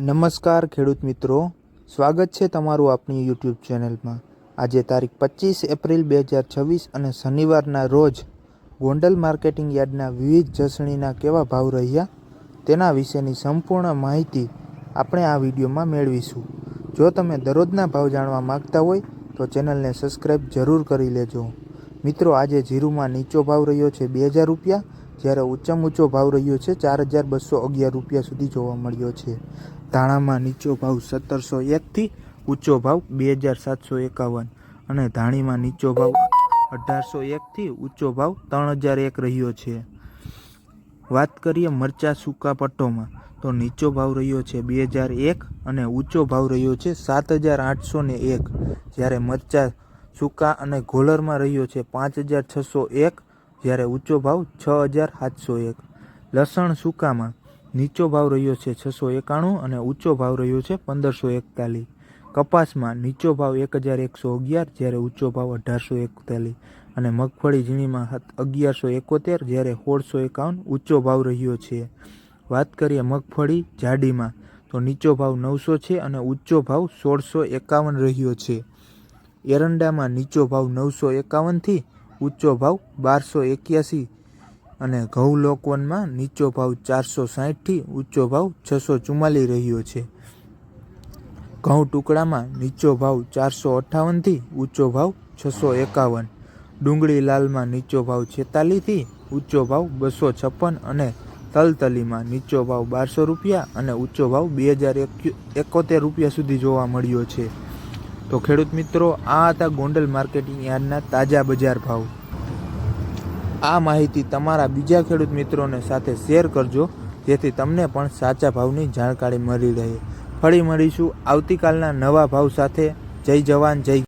નમસ્કાર ખેડૂત મિત્રો, સ્વાગત છે તમારું આપણી યુટ્યુબ ચેનલમાં। આજે તારીખ 25 એપ્રિલ 2026 અને શનિવારના રોજ ગોંડલ માર્કેટિંગ યાર્ડના વિવિધ જસણીના કેવા ભાવ રહ્યા તેના વિશેની સંપૂર્ણ માહિતી આપણે આ વિડીયોમાં મેળવીશું। જો તમે દરરોજના ભાવ જાણવા માંગતા હોય તો ચેનલને સબસ્ક્રાઈબ જરૂર કરી લેજો। મિત્રો, આજે જીરુમાં નીચો ભાવ રહ્યો છે 2000 રૂપિયા, જ્યારે ઉચ્ચમ ઊંચો ભાવ રહ્યો છે 4211 રૂપિયા સુધી જોવા મળ્યો છે। ધાણામાં નીચો ભાવ 1701 થી ઊંચો ભાવ 2751 અને ધાણીમાં નીચો ભાવ 1801 થી ઊંચો ભાવ 3001 રહ્યો છે। વાત કરીએ મરચા સૂકા પટ્ટોમાં તો નીચો ભાવ રહ્યો છે 2001 અને ઊંચો ભાવ રહ્યો છે 7801, જ્યારે મરચા સૂકા અને ગોલરમાં રહ્યો છે 5601, જ્યારે ઊંચો ભાવ 6701। લસણ સૂકામાં નીચો ભાવ રહ્યો છે 691 અને ઊંચો ભાવ રહ્યો છે 1541। કપાસમાં નીચો ભાવ 1111, જ્યારે ઊંચો ભાવ 1841 અને મગફળી ઝીણીમાં 1171, જ્યારે 1651 ઊંચો ભાવ રહ્યો છે। વાત કરીએ મગફળી જાડીમાં તો નીચો ભાવ 900 છે અને ઊંચો ભાવ 1651 રહ્યો છે। એરંડામાં નીચો ભાવ 951 થી ઊંચો ભાવ 1281 અને ઘઉં લોકવનમાં નીચો ભાવ 460 થી ઊંચો ભાવ 644 રહ્યો છે। ઘઉં ટુકડામાં નીચો ભાવ 458 થી ઊંચો ભાવ 651। ડુંગળી લાલમાં નીચો ભાવ 46 થી ઊંચો ભાવ 256 અને તલતલીમાં નીચો ભાવ 1200 રૂપિયા અને ઊંચો ભાવ 2071 રૂપિયા સુધી જોવા મળ્યો છે। તો ખેડૂત મિત્રો, આ હતા ગોંડલ માર્કેટિંગ યાર્ડના તાજા બજાર ભાવ। આ માહિતી તમારા બીજા ખેડૂત મિત્રોને સાથે શેર કરજો, જેથી તમને પણ સાચા ભાવની જાણકારી મળી રહે। ફરી મળીશું આવતીકાલના નવા ભાવ સાથે। જય જવાન જય